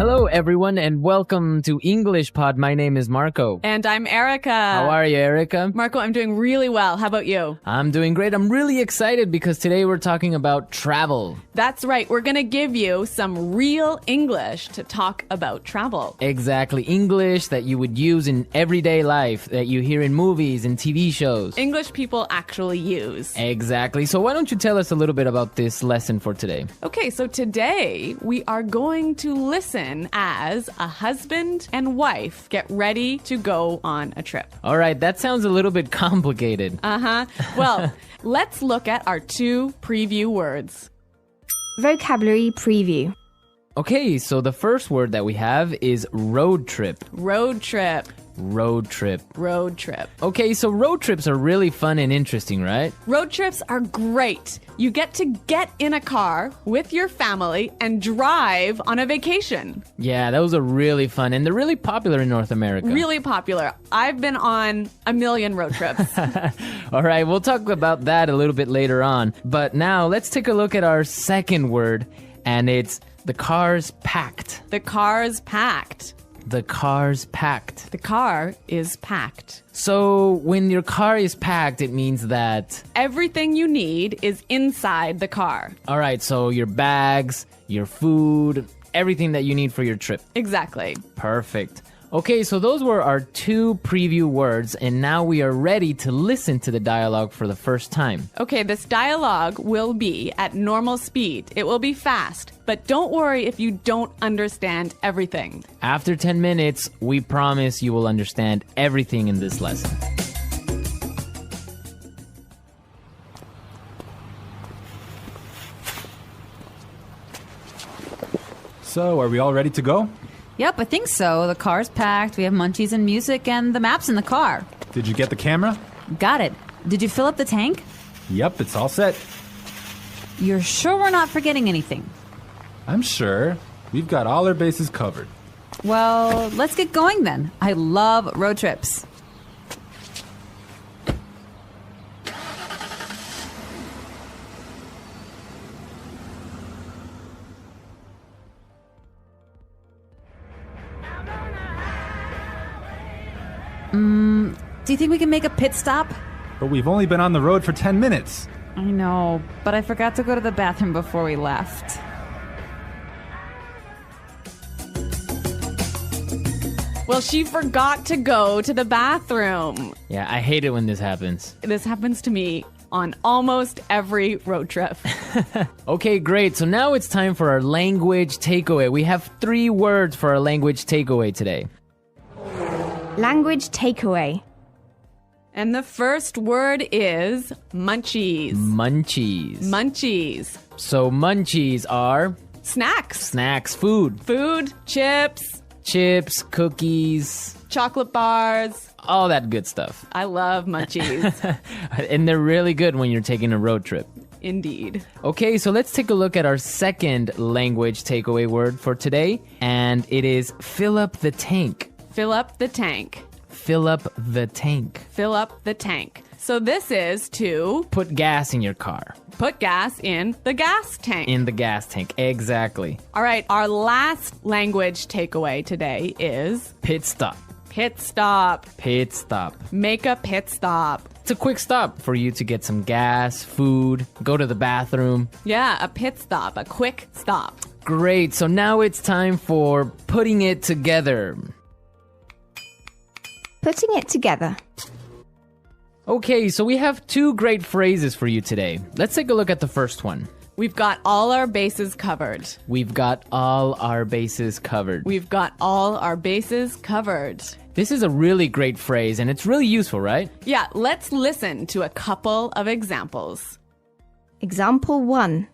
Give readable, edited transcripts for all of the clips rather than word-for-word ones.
Hello, everyone, and welcome to English Pod. My name is Marco. And I'm Erica. How are you, Erica? Marco, I'm doing really well. How about you? I'm doing great. I'm really excited because today we're talking about travel. That's right. We're going to give you some real English to talk about travel. Exactly. English that you would use in everyday life, that you hear in movies and TV shows. English people actually use. Exactly. So why don't you tell us a little bit about this lesson for today? Okay, so today we are going to listen as a husband and wife get ready to go on a trip. All right, that sounds a little bit complicated. Well, let's look at our two preview words. Vocabulary preview. Okay, so the first word that we have is road trip. Road trip. Road trip. Road trip. Okay, so road trips are really fun and interesting, right? Road trips are great. You get to get in a car with your family and drive on a vacation. Yeah, those are really fun, and they're really popular in North America. Really popular. I've been on a million road trips. All right, we'll talk about that a little bit later on. But now, let's take a look at our second word, and it's the car's packed. The car's packed. The car's packed. The car is packed. So when your car is packed, it means that... everything you need is inside the car. All right, so your bags, your food, everything that you need for your trip. Exactly. Perfect. Okay, so those were our two preview words, and now we are ready to listen to the dialogue for the first time. Okay, this dialogue will be at normal speed. It will be fast, but don't worry if you don't understand everything. After 10 minutes, we promise you will understand everything in this lesson. So, are we all ready to go? Yep, I think so. The car's packed, we have munchies and music, and the map's in the car. Did you get the camera? Got it. Did you fill up the tank? Yep, it's all set. You're sure we're not forgetting anything? I'm sure. We've got all our bases covered. Well, let's get going then. I love road trips. Do you think we can make a pit stop? But we've only been on the road for 10 minutes. I know, but I forgot to go to the bathroom before we left. Well, she forgot to go to the bathroom. Yeah, I hate it when this happens. This happens to me on almost every road trip. Okay, great. So now it's time for our language takeaway. We have 3 words for our language takeaway today. Language takeaway. And the first word is munchies. Munchies. Munchies. So munchies are Snacks. snacks, food, Food, chips, chips, cookies, chocolate bars. all that good stuff. I love munchies. And they're really good when you're taking a road trip. Indeed. Okay, so let's take a look at our second language takeaway word for today, and it is fill up the tank. Fill up the tank. Fill up the tank. Fill up the tank. So this is to Put gas in your car. put gas in the gas tank. In the gas tank. Exactly. All right, our last language takeaway today is Pit stop. pit stop. Pit stop. Make a pit stop. It's a quick stop for you to get some gas, food, go to the bathroom. Yeah, a pit stop, a quick stop. Great, so now it's time for putting it together. Putting it together. Okay, so we have 2 great phrases for you today. Let's take a look at the first one. We've got all our bases covered. We've got all our bases covered. We've got all our bases covered. This is a really great phrase, and it's really useful, right? Yeah, let's listen to a couple of examples. Example 1.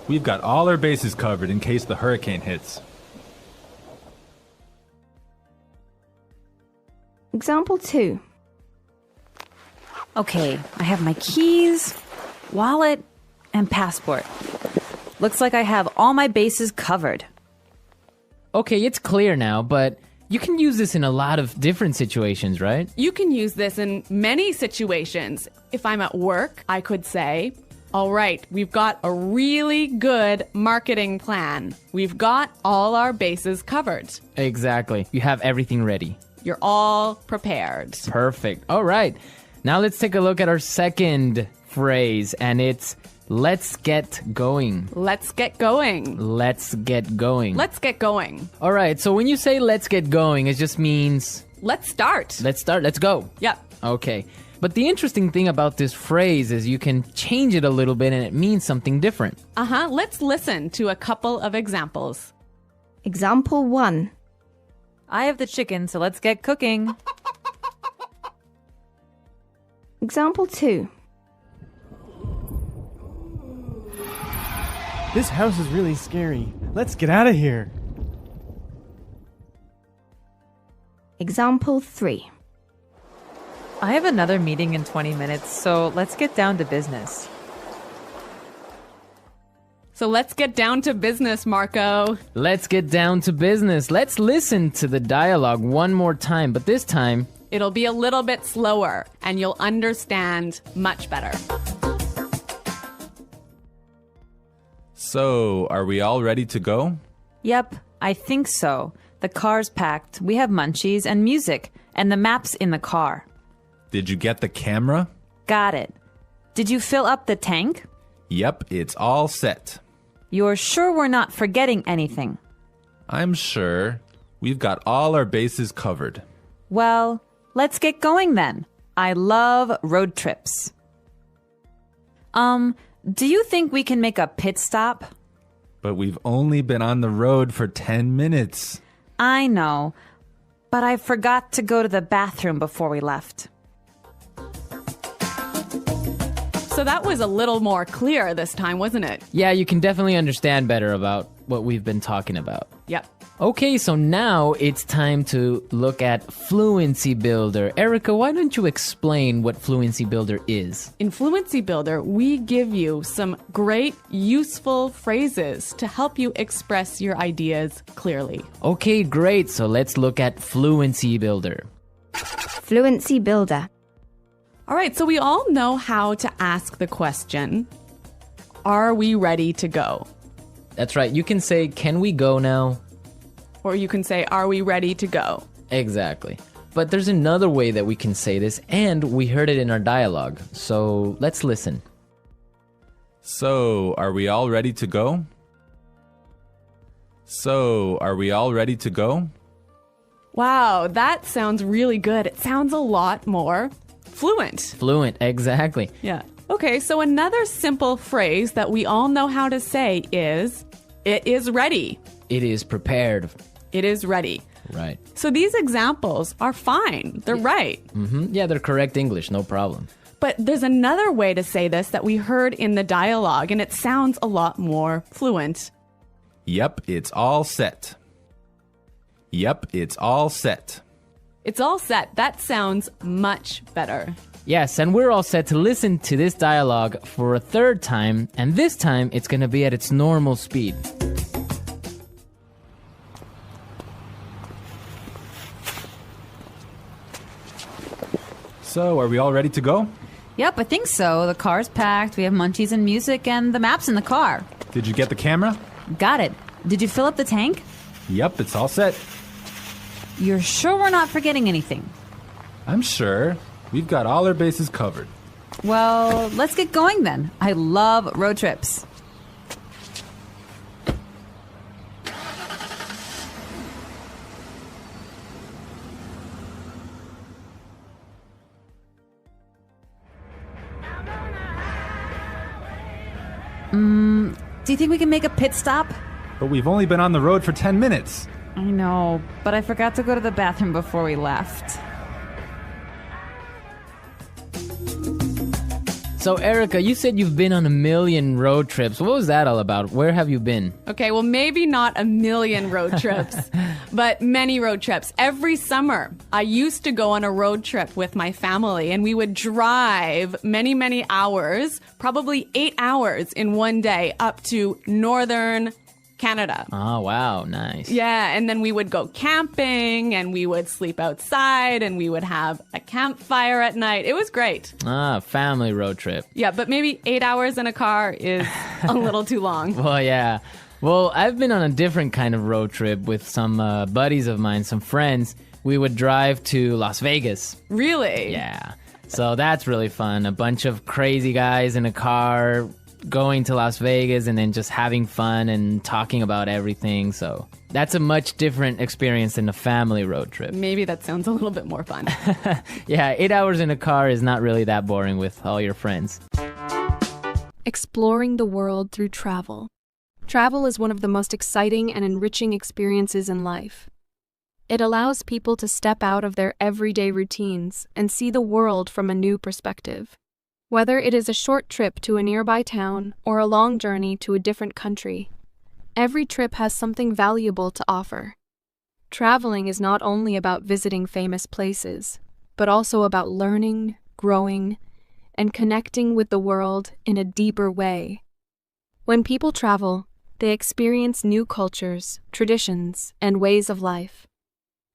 We've got all our bases covered in case the hurricane hits. Example 2. Okay, I have my keys, wallet, and passport. Looks like I have all my bases covered. Okay, it's clear now, but you can use this in a lot of different situations, right? You can use this in many situations. If I'm at work, I could say, All right, we've got a really good marketing plan. We've got all our bases covered. Exactly. You have everything ready. You're all prepared. Perfect. All right. Now let's take a look at our second phrase, and it's let's get going. Let's get going. Let's get going. Let's get going. All right. So when you say let's get going, it just means Let's start. let's start. Let's go. Yep. Okay. But the interesting thing about this phrase is you can change it a little bit and it means something different. Let's listen to a couple of examples. Example 1. I have the chicken, so let's get cooking. Example 2. This house is really scary. Let's get out of here. Example 3. I have another meeting in 20 minutes, so let's get down to business. So let's get down to business, Marco. Let's get down to business. Let's listen to the dialogue one more time, but this time, It'll be a little bit slower and you'll understand much better. So, are we all ready to go? Yep, I think so. The car's packed, we have munchies and music, and the map's in the car. Did you get the camera? Got it. Did you fill up the tank? Yep, it's all set. You're sure we're not forgetting anything? I'm sure. We've got all our bases covered. Well, let's get going then. I love road trips. Do you think we can make a pit stop? But we've only been on the road for 10 minutes. I know, but I forgot to go to the bathroom before we left. So that was a little more clear this time, wasn't it? yeah, you can definitely understand better about what we've been talking about. Yep. Okay, so now it's time to look at Fluency Builder. Erica, why don't you explain what Fluency Builder is? In Fluency Builder, we give you some great, useful phrases to help you express your ideas clearly. Okay, great. So let's look at Fluency Builder. Fluency Builder. All right, so we all know how to ask the question, are we ready to go? That's right. You can say, can we go now? Or you can say, are we ready to go? Exactly. But there's another way that we can say this, and we heard it in our dialogue. So let's listen. So, are we all ready to go? So, are we all ready to go? Wow, that sounds really good. It sounds a lot more fluent. Fluent, exactly. Yeah. Okay, so another simple phrase that we all know how to say is, it is ready. It is prepared. It is ready. Right. So these examples are fine. They're right. Yeah, they're correct English, no problem. But there's another way to say this that we heard in the dialogue, and it sounds a lot more fluent. Yep, it's all set. Yep, it's all set. It's all set. That sounds much better. Yes, and we're all set to listen to this dialogue for a third time, and this time it's going to be at its normal speed. So, are we all ready to go? Yep, I think so. The car's packed, we have munchies and music, and the map's in the car. Did you get the camera? Got it. Did you fill up the tank? Yep, it's all set. You're sure we're not forgetting anything? I'm sure. We've got all our bases covered. Well, let's get going then. I love road trips. Do you think we can make a pit stop? But we've only been on the road for 10 minutes. I know, but I forgot to go to the bathroom before we left. So, Erica, you said you've been on a million road trips. What was that all about? Where have you been? Okay, well, maybe not a million road trips, but many road trips. Every summer, I used to go on a road trip with my family, and we would drive many, many hours, probably 8 hours in one day, up to northern Canada. Oh, wow. Nice. Yeah, and then we would go camping and we would sleep outside and we would have a campfire at night. It was great. Family road trip. Yeah, but maybe 8 hours in a car is a little too long. Well, yeah. Well, I've been on a different kind of road trip with some buddies of mine, some friends. We would drive to Las Vegas. Really? Yeah. So that's really fun. A bunch of crazy guys in a car going to Las Vegas and then just having fun and talking about everything. So that's a much different experience than a family road trip. Maybe that sounds a little bit more fun. Yeah, 8 hours in a car is not really that boring with all your friends. Exploring the world through travel. Travel is one of the most exciting and enriching experiences in life. It allows people to step out of their everyday routines and see the world from a new perspective. Whether it is a short trip to a nearby town or a long journey to a different country, every trip has something valuable to offer. Traveling is not only about visiting famous places, but also about learning, growing, and connecting with the world in a deeper way. When people travel, they experience new cultures, traditions, and ways of life.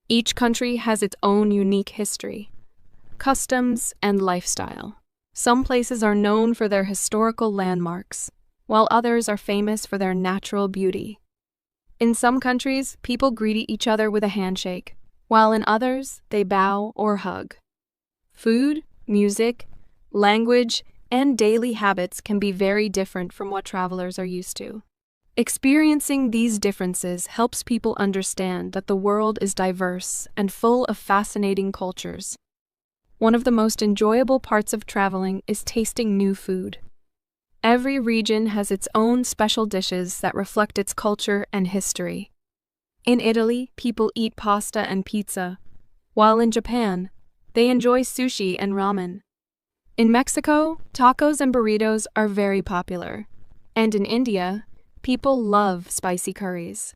Each country has its own unique history, customs, and lifestyle. Some places are known for their historical landmarks, while others are famous for their natural beauty. In some countries, people greet each other with a handshake, while in others, they bow or hug. Food, music, language, and daily habits can be very different from what travelers are used to. Experiencing these differences helps people understand that the world is diverse and full of fascinating cultures. One of the most enjoyable parts of traveling is tasting new food. Every region has its own special dishes that reflect its culture and history. In Italy, people eat pasta and pizza, while in Japan, they enjoy sushi and ramen. In Mexico, tacos and burritos are very popular, and in India, people love spicy curries.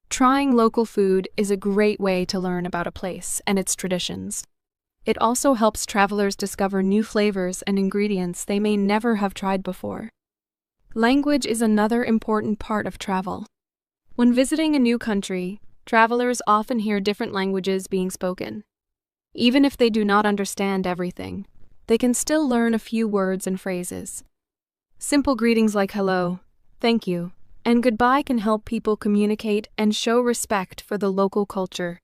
Trying local food is a great way to learn about a place and its traditions. It also helps travelers discover new flavors and ingredients they may never have tried before. Language is another important part of travel. When visiting a new country, travelers often hear different languages being spoken. Even if they do not understand everything, they can still learn a few words and phrases. Simple greetings like hello, thank you, and goodbye can help people communicate and show respect for the local culture.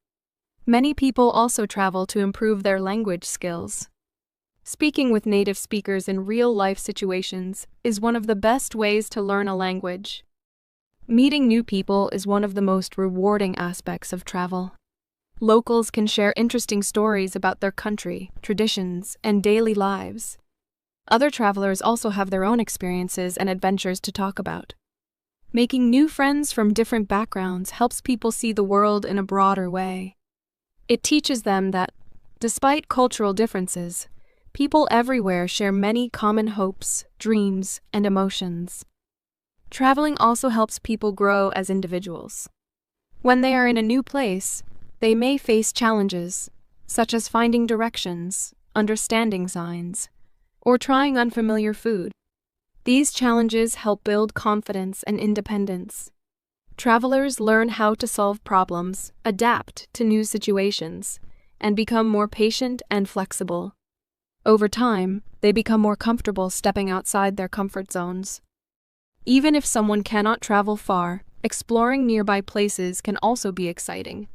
Many people also travel to improve their language skills. Speaking with native speakers in real-life situations is one of the best ways to learn a language. Meeting new people is one of the most rewarding aspects of travel. Locals can share interesting stories about their country, traditions, and daily lives. Other travelers also have their own experiences and adventures to talk about. Making new friends from different backgrounds helps people see the world in a broader way. It teaches them that, despite cultural differences, people everywhere share many common hopes, dreams, and emotions. Traveling also helps people grow as individuals. When they are in a new place, they may face challenges, such as finding directions, understanding signs, or trying unfamiliar food. These challenges help build confidence and independence. Travelers learn how to solve problems, adapt to new situations, and become more patient and flexible. Over time, they become more comfortable stepping outside their comfort zones. Even if someone cannot travel far, exploring nearby places can also be exciting.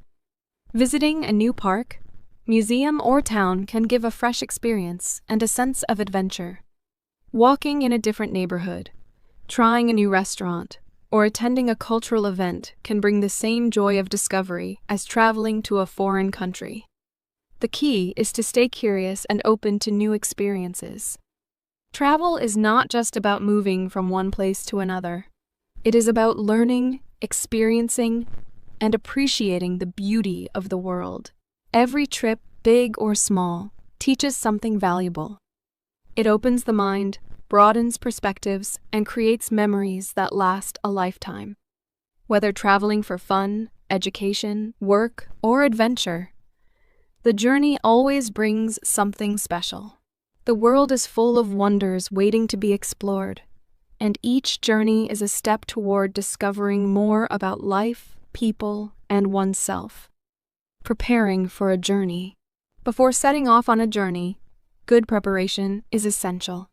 Visiting a new park, museum, or town can give a fresh experience and a sense of adventure. Walking in a different neighborhood, trying a new restaurant, or attending a cultural event can bring the same joy of discovery as traveling to a foreign country. The key is to stay curious and open to new experiences. Travel is not just about moving from one place to another. It is about learning, experiencing, and appreciating the beauty of the world. Every trip, big or small, teaches something valuable. It opens the mind, broadens perspectives, and creates memories that last a lifetime. Whether traveling for fun, education, work, or adventure, the journey always brings something special. The world is full of wonders waiting to be explored, and each journey is a step toward discovering more about life, people, and oneself. Preparing for a journey. Before setting off on a journey, good preparation is essential.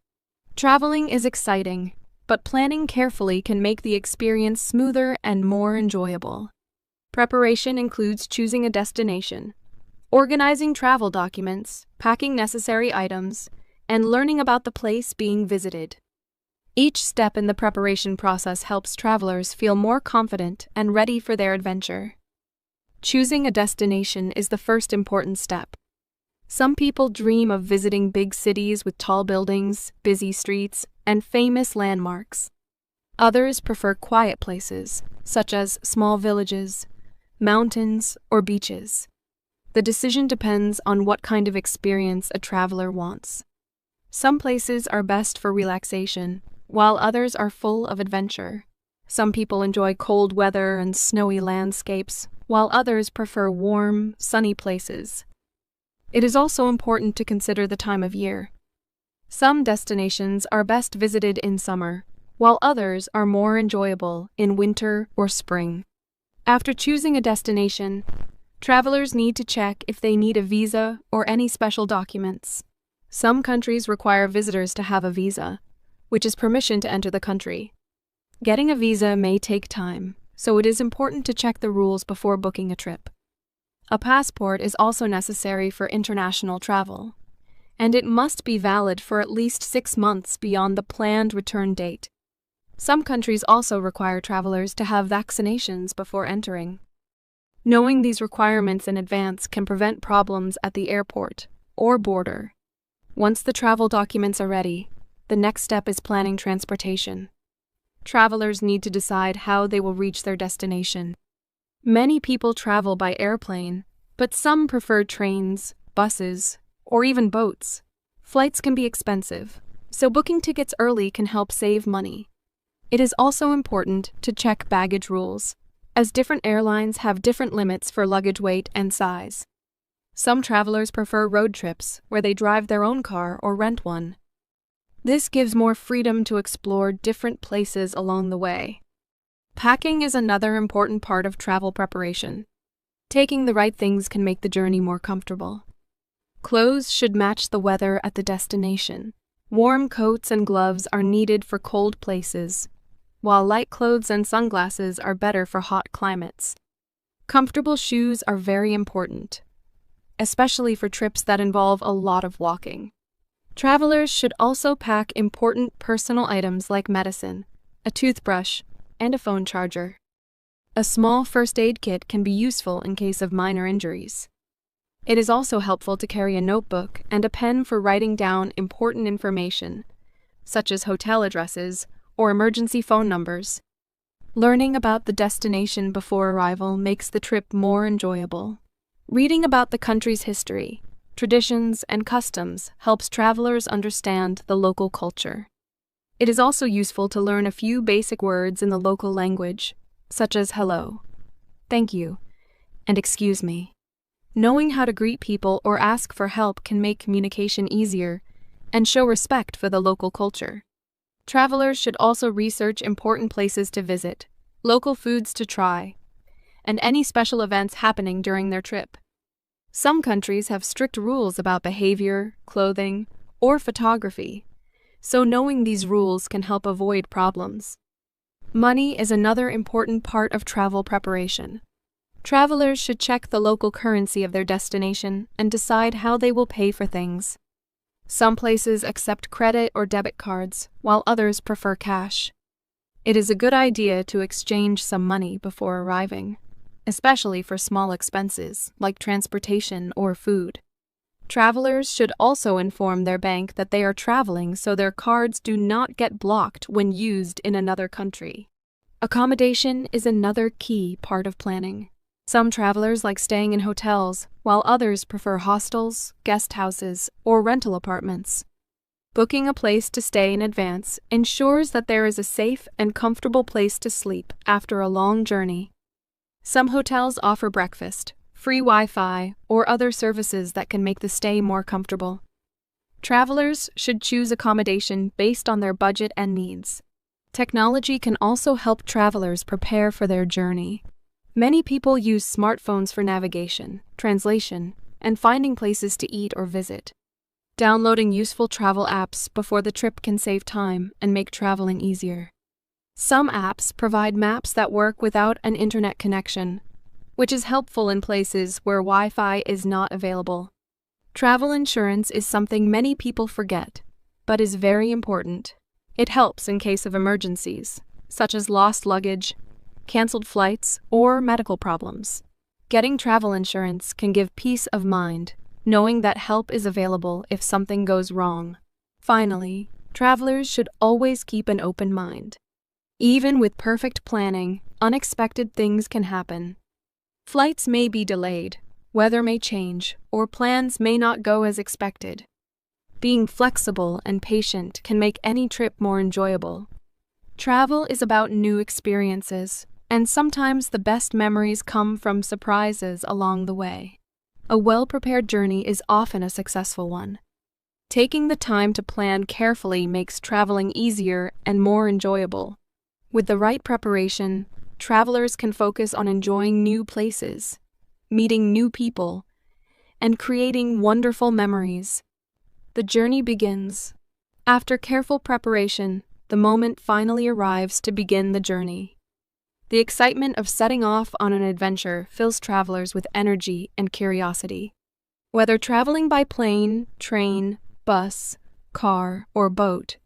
Traveling is exciting, but planning carefully can make the experience smoother and more enjoyable. Preparation includes choosing a destination, organizing travel documents, packing necessary items, and learning about the place being visited. Each step in the preparation process helps travelers feel more confident and ready for their adventure. Choosing a destination is the first important step. Some people dream of visiting big cities with tall buildings, busy streets, and famous landmarks. Others prefer quiet places, such as small villages, mountains, or beaches. The decision depends on what kind of experience a traveler wants. Some places are best for relaxation, while others are full of adventure. Some people enjoy cold weather and snowy landscapes, while others prefer warm, sunny places. It is also important to consider the time of year. Some destinations are best visited in summer, while others are more enjoyable in winter or spring. After choosing a destination, travelers need to check if they need a visa or any special documents. Some countries require visitors to have a visa, which is permission to enter the country. Getting a visa may take time, so it is important to check the rules before booking a trip. A passport is also necessary for international travel, and it must be valid for at least 6 months beyond the planned return date. Some countries also require travelers to have vaccinations before entering. Knowing these requirements in advance can prevent problems at the airport or border. Once the travel documents are ready, the next step is planning transportation. Travelers need to decide how they will reach their destination. Many people travel by airplane, but some prefer trains, buses, or even boats. Flights can be expensive, so booking tickets early can help save money. It is also important to check baggage rules, as different airlines have different limits for luggage weight and size. Some travelers prefer road trips, where they drive their own car or rent one. This gives more freedom to explore different places along the way. Packing is another important part of travel preparation. Taking the right things can make the journey more comfortable. Clothes should match the weather at the destination. Warm coats and gloves are needed for cold places, while light clothes and sunglasses are better for hot climates. Comfortable shoes are very important, especially for trips that involve a lot of walking. Travelers should also pack important personal items like medicine, a toothbrush, and a phone charger. A small first aid kit can be useful in case of minor injuries. It is also helpful to carry a notebook and a pen for writing down important information, such as hotel addresses or emergency phone numbers. Learning about the destination before arrival makes the trip more enjoyable. Reading about the country's history, traditions, and customs helps travelers understand the local culture. It is also useful to learn a few basic words in the local language, such as hello, thank you, and excuse me. Knowing how to greet people or ask for help can make communication easier and show respect for the local culture. Travelers should also research important places to visit, local foods to try, and any special events happening during their trip. Some countries have strict rules about behavior, clothing, or photography, so knowing these rules can help avoid problems. Money is another important part of travel preparation. Travelers should check the local currency of their destination and decide how they will pay for things. Some places accept credit or debit cards, while others prefer cash. It is a good idea to exchange some money before arriving, especially for small expenses like transportation or food. Travelers should also inform their bank that they are traveling so their cards do not get blocked when used in another country. Accommodation is another key part of planning. Some travelers like staying in hotels, while others prefer hostels, guest houses, or rental apartments. Booking a place to stay in advance ensures that there is a safe and comfortable place to sleep after a long journey. Some hotels offer breakfast, free Wi-Fi, or other services that can make the stay more comfortable. Travelers should choose accommodation based on their budget and needs. Technology can also help travelers prepare for their journey. Many people use smartphones for navigation, translation, and finding places to eat or visit. Downloading useful travel apps before the trip can save time and make traveling easier. Some apps provide maps that work without an internet connection, which is helpful in places where Wi-Fi is not available. Travel insurance is something many people forget, but is very important. It helps in case of emergencies, such as lost luggage, canceled flights, or medical problems. Getting travel insurance can give peace of mind, knowing that help is available if something goes wrong. Finally, travelers should always keep an open mind. Even with perfect planning, unexpected things can happen. Flights may be delayed, weather may change, or plans may not go as expected. Being flexible and patient can make any trip more enjoyable. Travel is about new experiences, and sometimes the best memories come from surprises along the way. A well-prepared journey is often a successful one. Taking the time to plan carefully makes traveling easier and more enjoyable. With the right preparation, travelers can focus on enjoying new places, meeting new people, and creating wonderful memories. The journey begins. After careful preparation, the moment finally arrives to begin the journey. The excitement of setting off on an adventure fills travelers with energy and curiosity. Whether traveling by plane, train, bus, car, or boat,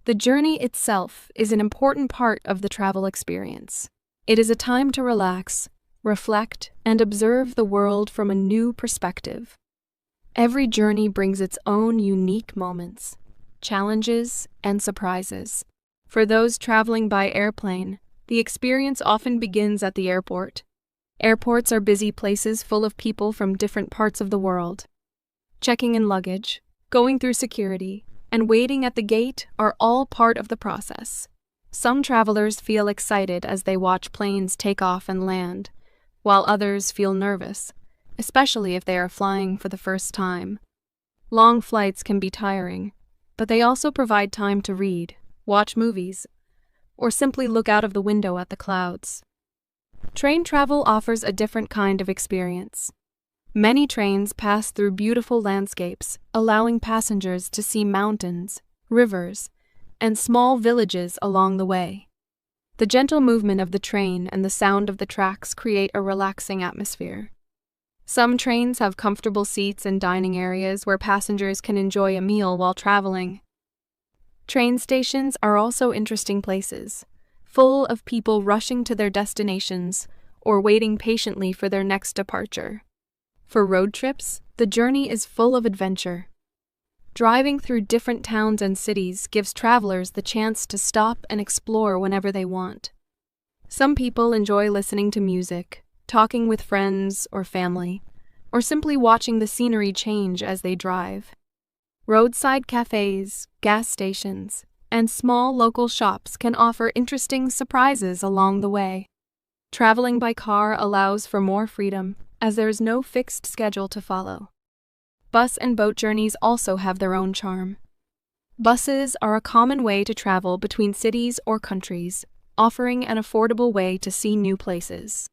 the journey itself is an important part of the travel experience. It is a time to relax, reflect, and observe the world from a new perspective. Every journey brings its own unique moments, challenges, and surprises. For those traveling by airplane, the experience often begins at the airport. Airports are busy places full of people from different parts of the world. Checking in luggage, going through security, and waiting at the gate are all part of the process. Some travelers feel excited as they watch planes take off and land, while others feel nervous, especially if they are flying for the first time. Long flights can be tiring, but they also provide time to read, watch movies, or simply look out of the window at the clouds. Train travel offers a different kind of experience. Many trains pass through beautiful landscapes, allowing passengers to see mountains, rivers, and small villages along the way. The gentle movement of the train and the sound of the tracks create a relaxing atmosphere. Some trains have comfortable seats and dining areas where passengers can enjoy a meal while traveling. Train stations are also interesting places, full of people rushing to their destinations or waiting patiently for their next departure. For road trips, the journey is full of adventure. Driving through different towns and cities gives travelers the chance to stop and explore whenever they want. Some people enjoy listening to music, talking with friends or family, or simply watching the scenery change as they drive. Roadside cafes, gas stations, and small local shops can offer interesting surprises along the way. Traveling by car allows for more freedom, as there is no fixed schedule to follow. Bus and boat journeys also have their own charm. Buses are a common way to travel between cities or countries, offering an affordable way to see new places.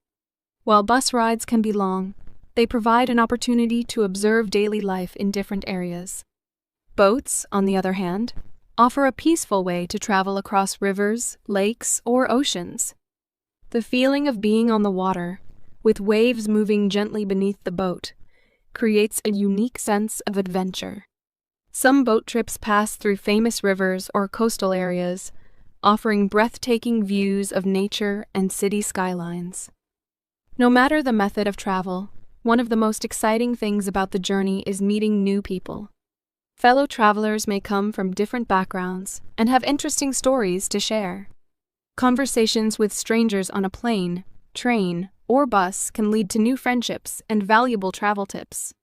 While bus rides can be long, they provide an opportunity to observe daily life in different areas. Boats, on the other hand, offer a peaceful way to travel across rivers, lakes, or oceans. The feeling of being on the water, with waves moving gently beneath the boat, creates a unique sense of adventure. Some boat trips pass through famous rivers or coastal areas, offering breathtaking views of nature and city skylines. No matter the method of travel, one of the most exciting things about the journey is meeting new people. Fellow travelers may come from different backgrounds and have interesting stories to share. Conversations with strangers on a plane, train, or bus can lead to new friendships and valuable travel tips.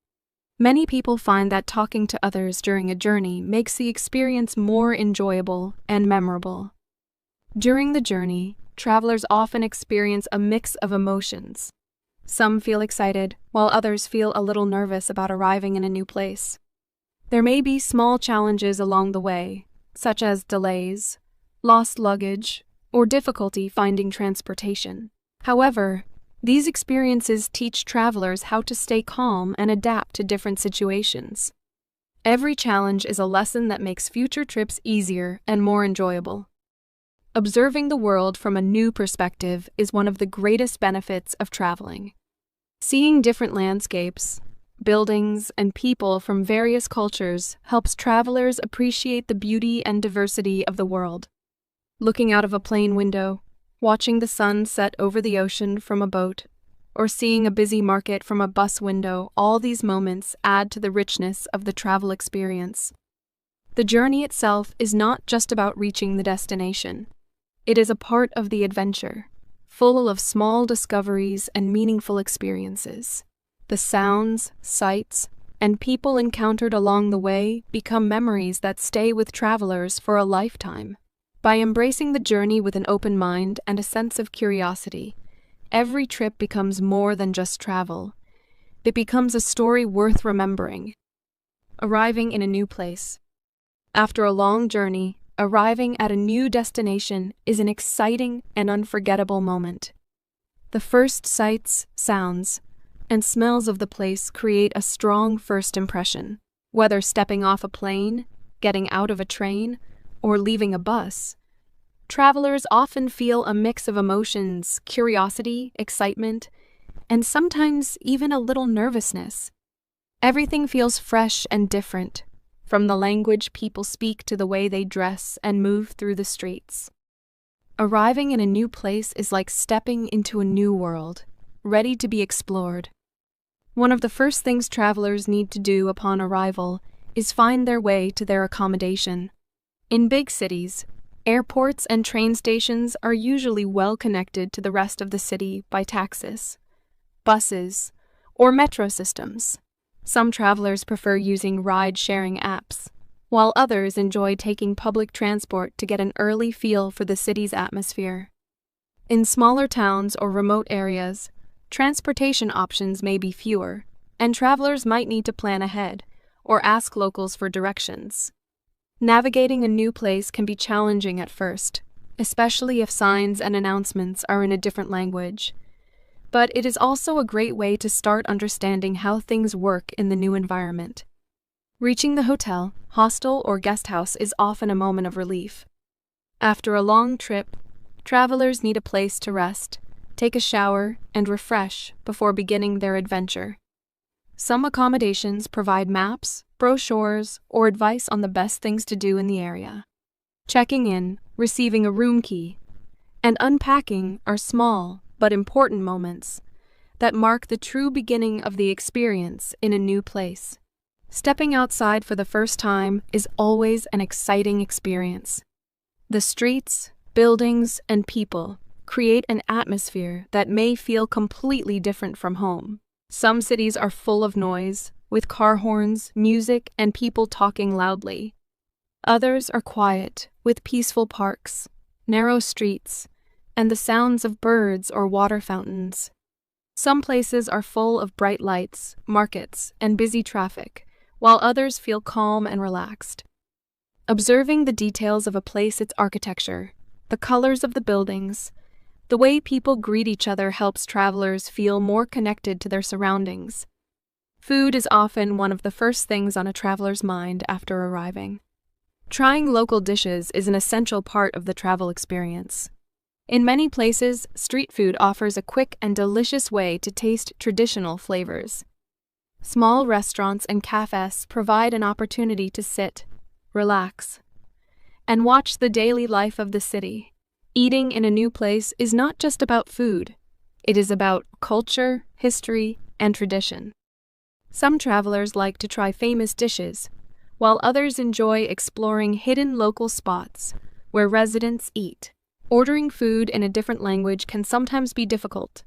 Many people find that talking to others during a journey makes the experience more enjoyable and memorable. During the journey, travelers often experience a mix of emotions. Some feel excited, while others feel a little nervous about arriving in a new place. There may be small challenges along the way, such as delays, lost luggage, or difficulty finding transportation. However, these experiences teach travelers how to stay calm and adapt to different situations. Every challenge is a lesson that makes future trips easier and more enjoyable. Observing the world from a new perspective is one of the greatest benefits of traveling. Seeing different landscapes, buildings, and people from various cultures helps travelers appreciate the beauty and diversity of the world. Looking out of a plane window, watching the sun set over the ocean from a boat, or seeing a busy market from a bus window, all these moments add to the richness of the travel experience. The journey itself is not just about reaching the destination. It is a part of the adventure, full of small discoveries and meaningful experiences. The sounds, sights, and people encountered along the way become memories that stay with travelers for a lifetime. By embracing the journey with an open mind and a sense of curiosity, every trip becomes more than just travel. It becomes a story worth remembering. Arriving in a new place. After a long journey, arriving at a new destination is an exciting and unforgettable moment. The first sights, sounds, and smells of the place create a strong first impression. Whether stepping off a plane, getting out of a train, or leaving a bus, travelers often feel a mix of emotions, curiosity, excitement, and sometimes even a little nervousness. Everything feels fresh and different, from the language people speak to the way they dress and move through the streets. Arriving in a new place is like stepping into a new world, ready to be explored. One of the first things travelers need to do upon arrival is find their way to their accommodation. In big cities, airports and train stations are usually well connected to the rest of the city by taxis, buses, or metro systems. Some travelers prefer using ride-sharing apps, while others enjoy taking public transport to get an early feel for the city's atmosphere. In smaller towns or remote areas, transportation options may be fewer, and travelers might need to plan ahead or ask locals for directions. Navigating a new place can be challenging at first, especially if signs and announcements are in a different language. But it is also a great way to start understanding how things work in the new environment. Reaching the hotel, hostel, or guest house is often a moment of relief. After a long trip, travelers need a place to rest, take a shower, and refresh before beginning their adventure. Some accommodations provide maps, brochures, or advice on the best things to do in the area. Checking in, receiving a room key, and unpacking are small but important moments that mark the true beginning of the experience in a new place. Stepping outside for the first time is always an exciting experience. The streets, buildings, and people create an atmosphere that may feel completely different from home. Some cities are full of noise, with car horns, music, and people talking loudly. Others are quiet, with peaceful parks, narrow streets, and the sounds of birds or water fountains. Some places are full of bright lights, markets, and busy traffic, while others feel calm and relaxed. Observing the details of a place, its architecture, the colors of the buildings, the way people greet each other helps travelers feel more connected to their surroundings. Food is often one of the first things on a traveler's mind after arriving. Trying local dishes is an essential part of the travel experience. In many places, street food offers a quick and delicious way to taste traditional flavors. Small restaurants and cafes provide an opportunity to sit, relax, and watch the daily life of the city. Eating in a new place is not just about food. It is about culture, history, and tradition. Some travelers like to try famous dishes, while others enjoy exploring hidden local spots where residents eat. Ordering food in a different language can sometimes be difficult,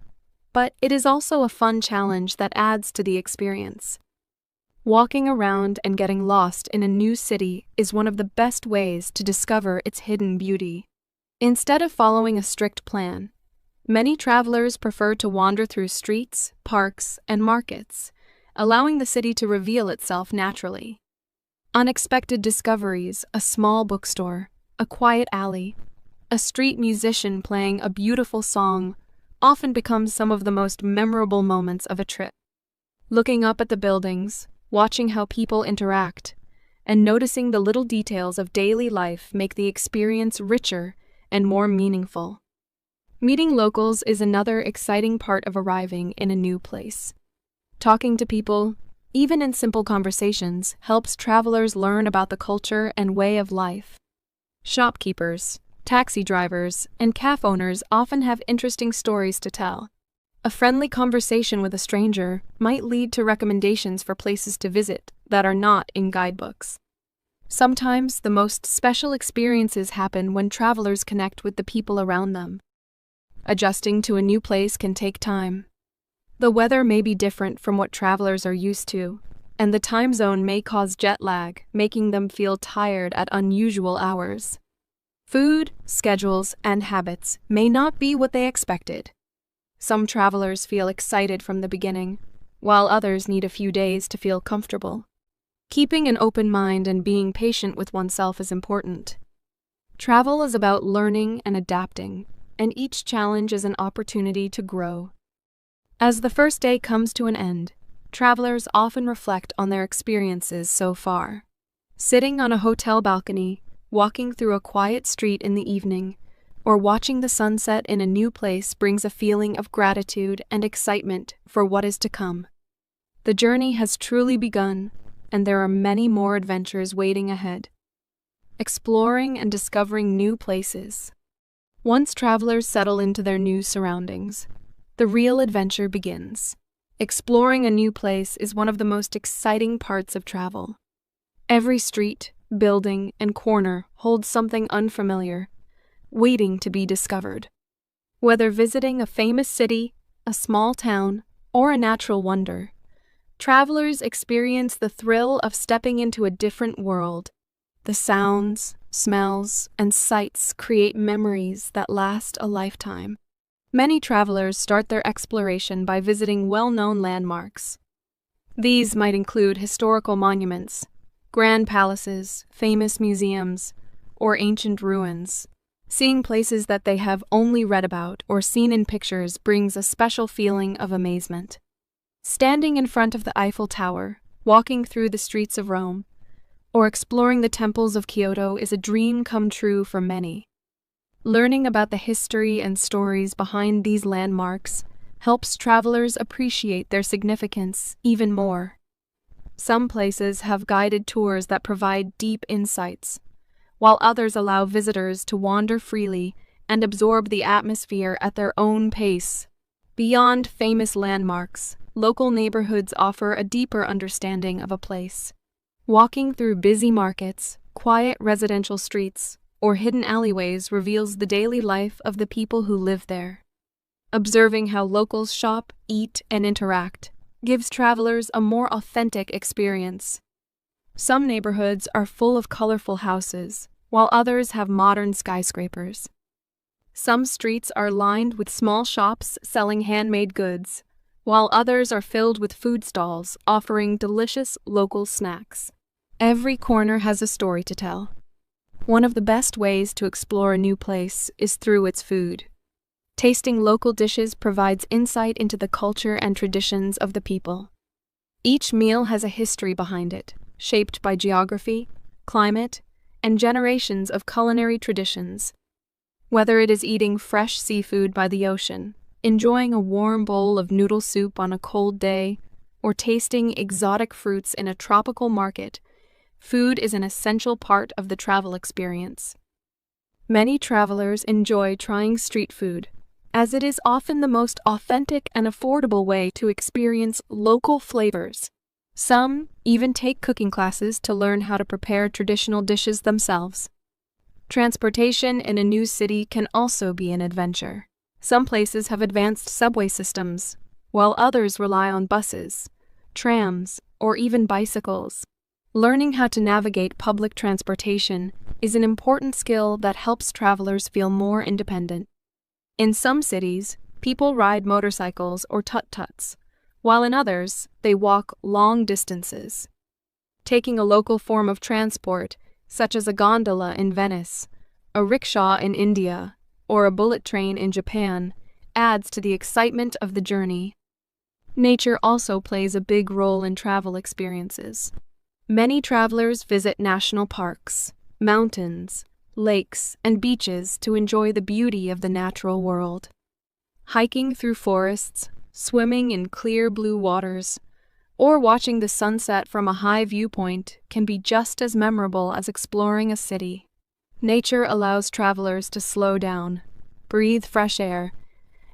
but it is also a fun challenge that adds to the experience. Walking around and getting lost in a new city is one of the best ways to discover its hidden beauty. Instead of following a strict plan, many travelers prefer to wander through streets, parks, and markets, allowing the city to reveal itself naturally. Unexpected discoveries, a small bookstore, a quiet alley, a street musician playing a beautiful song often becomes some of the most memorable moments of a trip. Looking up at the buildings, watching how people interact, and noticing the little details of daily life make the experience richer and more meaningful. Meeting locals is another exciting part of arriving in a new place. Talking to people, even in simple conversations, helps travelers learn about the culture and way of life. Shopkeepers, taxi drivers, and cafe owners often have interesting stories to tell. A friendly conversation with a stranger might lead to recommendations for places to visit that are not in guidebooks. Sometimes the most special experiences happen when travelers connect with the people around them. Adjusting to a new place can take time. The weather may be different from what travelers are used to, and the time zone may cause jet lag, making them feel tired at unusual hours. Food, schedules, and habits may not be what they expected. Some travelers feel excited from the beginning, while others need a few days to feel comfortable. Keeping an open mind and being patient with oneself is important. Travel is about learning and adapting, and each challenge is an opportunity to grow. As the first day comes to an end, travelers often reflect on their experiences so far. Sitting on a hotel balcony, walking through a quiet street in the evening, or watching the sunset in a new place brings a feeling of gratitude and excitement for what is to come. The journey has truly begun, and there are many more adventures waiting ahead. Exploring and discovering new places. Once travelers settle into their new surroundings, the real adventure begins. Exploring a new place is one of the most exciting parts of travel. Every street, building, and corner holds something unfamiliar, waiting to be discovered. Whether visiting a famous city, a small town, or a natural wonder, travelers experience the thrill of stepping into a different world. The sounds, smells, and sights create memories that last a lifetime. Many travelers start their exploration by visiting well-known landmarks. These might include historical monuments, grand palaces, famous museums, or ancient ruins. Seeing places that they have only read about or seen in pictures brings a special feeling of amazement. Standing in front of the Eiffel Tower, walking through the streets of Rome, or exploring the temples of Kyoto is a dream come true for many. Learning about the history and stories behind these landmarks helps travelers appreciate their significance even more. Some places have guided tours that provide deep insights, while others allow visitors to wander freely and absorb the atmosphere at their own pace. Beyond famous landmarks, local neighborhoods offer a deeper understanding of a place. Walking through busy markets, quiet residential streets, or hidden alleyways reveals the daily life of the people who live there. Observing how locals shop, eat, and interact gives travelers a more authentic experience. Some neighborhoods are full of colorful houses, while others have modern skyscrapers. Some streets are lined with small shops selling handmade goods, while others are filled with food stalls offering delicious local snacks. Every corner has a story to tell. One of the best ways to explore a new place is through its food. Tasting local dishes provides insight into the culture and traditions of the people. Each meal has a history behind it, shaped by geography, climate, and generations of culinary traditions. Whether it is eating fresh seafood by the ocean, enjoying a warm bowl of noodle soup on a cold day, or tasting exotic fruits in a tropical market, food is an essential part of the travel experience. Many travelers enjoy trying street food, as it is often the most authentic and affordable way to experience local flavors. Some even take cooking classes to learn how to prepare traditional dishes themselves. Transportation in a new city can also be an adventure. Some places have advanced subway systems, while others rely on buses, trams, or even bicycles. Learning how to navigate public transportation is an important skill that helps travelers feel more independent. In some cities, people ride motorcycles or tut-tuts, while in others, they walk long distances. Taking a local form of transport, such as a gondola in Venice, a rickshaw in India, or a bullet train in Japan adds to the excitement of the journey. Nature also plays a big role in travel experiences. Many travelers visit national parks, mountains, lakes, and beaches to enjoy the beauty of the natural world. Hiking through forests, swimming in clear blue waters, or watching the sunset from a high viewpoint can be just as memorable as exploring a city. Nature allows travelers to slow down, breathe fresh air,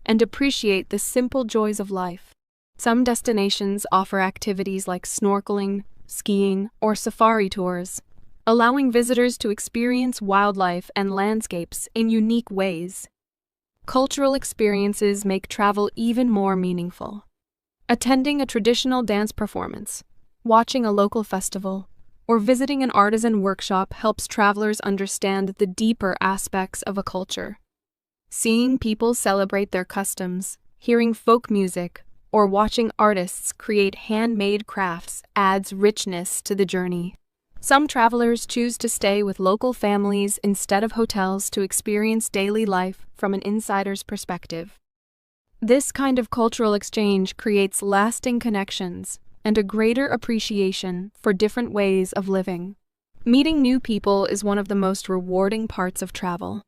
and appreciate the simple joys of life. Some destinations offer activities like snorkeling, skiing, or safari tours, allowing visitors to experience wildlife and landscapes in unique ways. Cultural experiences make travel even more meaningful. Attending a traditional dance performance, watching a local festival, or visiting an artisan workshop helps travelers understand the deeper aspects of a culture. Seeing people celebrate their customs, hearing folk music, or watching artists create handmade crafts adds richness to the journey. Some travelers choose to stay with local families instead of hotels to experience daily life from an insider's perspective. This kind of cultural exchange creates lasting connections and a greater appreciation for different ways of living. Meeting new people is one of the most rewarding parts of travel.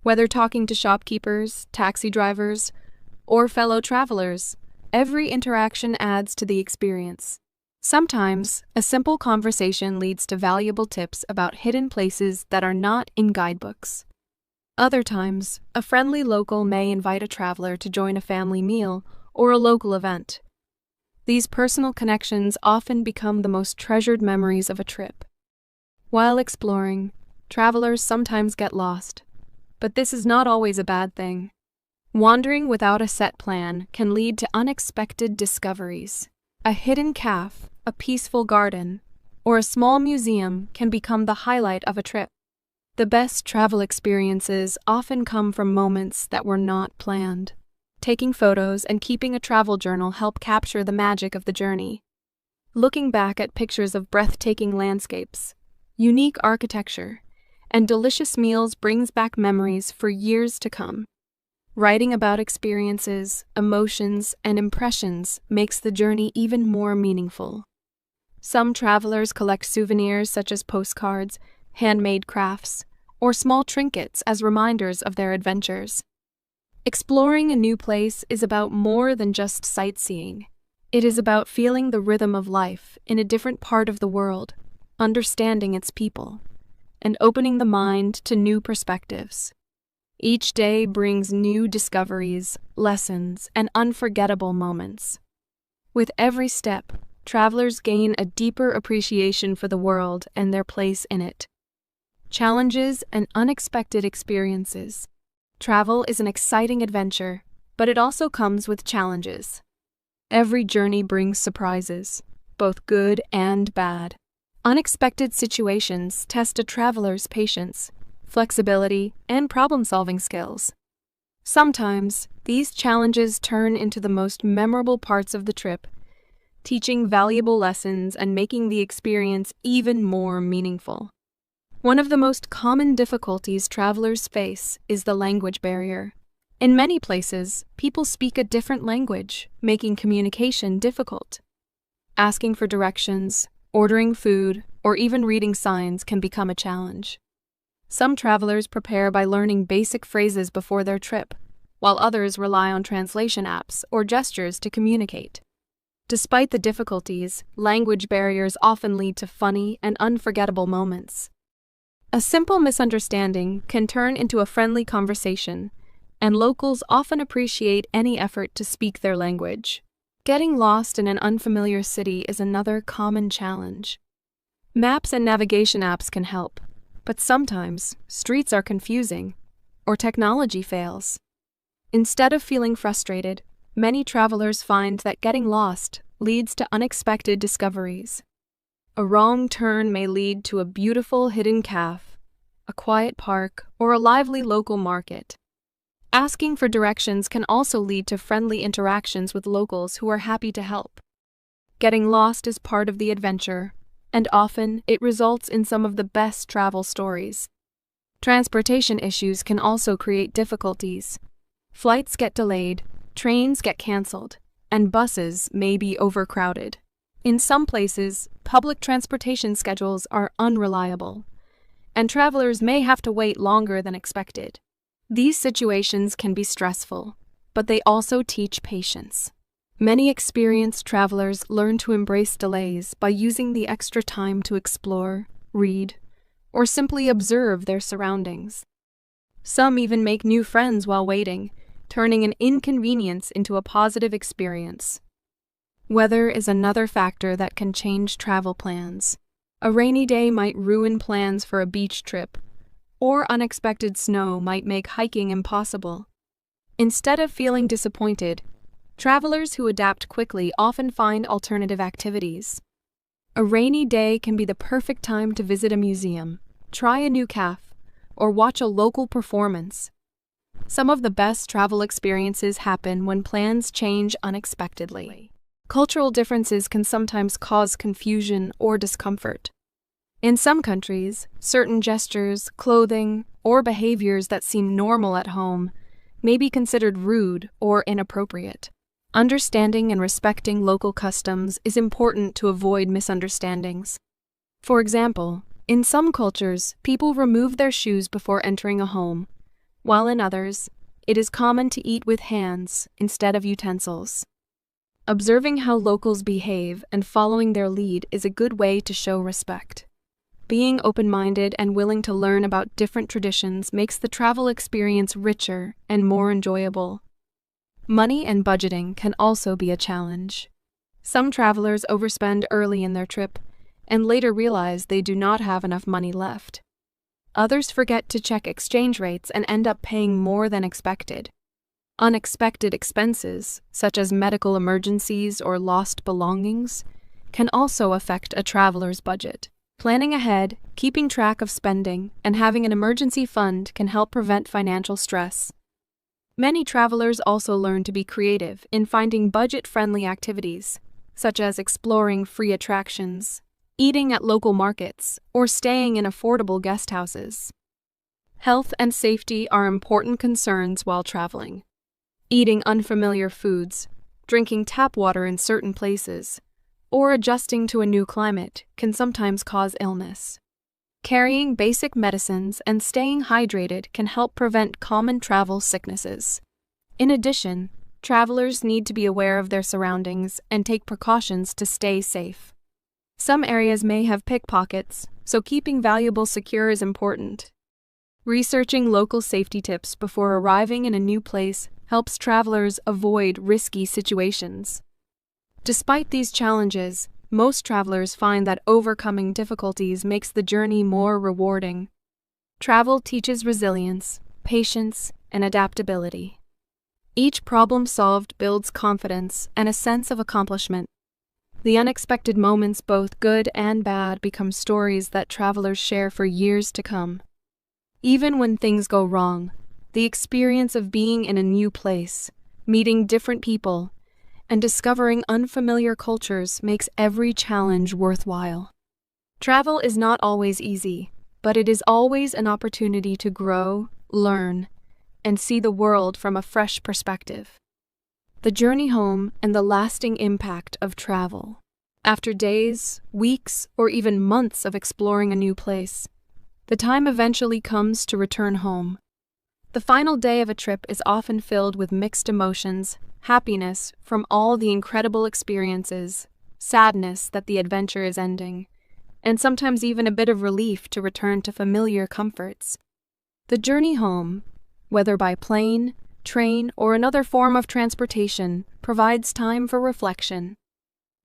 Whether talking to shopkeepers, taxi drivers, or fellow travelers, every interaction adds to the experience. Sometimes, a simple conversation leads to valuable tips about hidden places that are not in guidebooks. Other times, a friendly local may invite a traveler to join a family meal or a local event. These personal connections often become the most treasured memories of a trip. While exploring, travelers sometimes get lost, but this is not always a bad thing. Wandering without a set plan can lead to unexpected discoveries. A hidden cafe, a peaceful garden, or a small museum can become the highlight of a trip. The best travel experiences often come from moments that were not planned. Taking photos and keeping a travel journal help capture the magic of the journey. Looking back at pictures of breathtaking landscapes, unique architecture, and delicious meals brings back memories for years to come. Writing about experiences, emotions, and impressions makes the journey even more meaningful. Some travelers collect souvenirs such as postcards, handmade crafts, or small trinkets as reminders of their adventures. Exploring a new place is about more than just sightseeing. It is about feeling the rhythm of life in a different part of the world, understanding its people, and opening the mind to new perspectives. Each day brings new discoveries, lessons, and unforgettable moments. With every step, travelers gain a deeper appreciation for the world and their place in it. Challenges and unexpected experiences. Travel is an exciting adventure, but it also comes with challenges. Every journey brings surprises, both good and bad. Unexpected situations test a traveler's patience, flexibility, and problem-solving skills. Sometimes, these challenges turn into the most memorable parts of the trip, teaching valuable lessons and making the experience even more meaningful. One of the most common difficulties travelers face is the language barrier. In many places, people speak a different language, making communication difficult. Asking for directions, ordering food, or even reading signs can become a challenge. Some travelers prepare by learning basic phrases before their trip, while others rely on translation apps or gestures to communicate. Despite the difficulties, language barriers often lead to funny and unforgettable moments. A simple misunderstanding can turn into a friendly conversation, and locals often appreciate any effort to speak their language. Getting lost in an unfamiliar city is another common challenge. Maps and navigation apps can help, but sometimes streets are confusing, or technology fails. Instead of feeling frustrated, many travelers find that getting lost leads to unexpected discoveries. A wrong turn may lead to a beautiful hidden cafe, a quiet park, or a lively local market. Asking for directions can also lead to friendly interactions with locals who are happy to help. Getting lost is part of the adventure, and often it results in some of the best travel stories. Transportation issues can also create difficulties. Flights get delayed, trains get cancelled, and buses may be overcrowded. In some places, public transportation schedules are unreliable, and travelers may have to wait longer than expected. These situations can be stressful, but they also teach patience. Many experienced travelers learn to embrace delays by using the extra time to explore, read, or simply observe their surroundings. Some even make new friends while waiting, turning an inconvenience into a positive experience. Weather is another factor that can change travel plans. A rainy day might ruin plans for a beach trip, or unexpected snow might make hiking impossible. Instead of feeling disappointed, travelers who adapt quickly often find alternative activities. A rainy day can be the perfect time to visit a museum, try a new cafe, or watch a local performance. Some of the best travel experiences happen when plans change unexpectedly. Cultural differences can sometimes cause confusion or discomfort. In some countries, certain gestures, clothing, or behaviors that seem normal at home may be considered rude or inappropriate. Understanding and respecting local customs is important to avoid misunderstandings. For example, in some cultures, people remove their shoes before entering a home, while in others, it is common to eat with hands instead of utensils. Observing how locals behave and following their lead is a good way to show respect. Being open-minded and willing to learn about different traditions makes the travel experience richer and more enjoyable. Money and budgeting can also be a challenge. Some travelers overspend early in their trip and later realize they do not have enough money left. Others forget to check exchange rates and end up paying more than expected. Unexpected expenses, such as medical emergencies or lost belongings, can also affect a traveler's budget. Planning ahead, keeping track of spending, and having an emergency fund can help prevent financial stress. Many travelers also learn to be creative in finding budget-friendly activities, such as exploring free attractions, eating at local markets, or staying in affordable guest houses. Health and safety are important concerns while traveling. Eating unfamiliar foods, drinking tap water in certain places, or adjusting to a new climate can sometimes cause illness. Carrying basic medicines and staying hydrated can help prevent common travel sicknesses. In addition, travelers need to be aware of their surroundings and take precautions to stay safe. Some areas may have pickpockets, so keeping valuables secure is important. Researching local safety tips before arriving in a new place helps travelers avoid risky situations. Despite these challenges, most travelers find that overcoming difficulties makes the journey more rewarding. Travel teaches resilience, patience, and adaptability. Each problem solved builds confidence and a sense of accomplishment. The unexpected moments, both good and bad, become stories that travelers share for years to come. Even when things go wrong, the experience of being in a new place, meeting different people, and discovering unfamiliar cultures makes every challenge worthwhile. Travel is not always easy, but it is always an opportunity to grow, learn, and see the world from a fresh perspective. The journey home and the lasting impact of travel. After days, weeks, or even months of exploring a new place, the time eventually comes to return home. The final day of a trip is often filled with mixed emotions, happiness from all the incredible experiences, sadness that the adventure is ending, and sometimes even a bit of relief to return to familiar comforts. The journey home, whether by plane, train, or another form of transportation, provides time for reflection.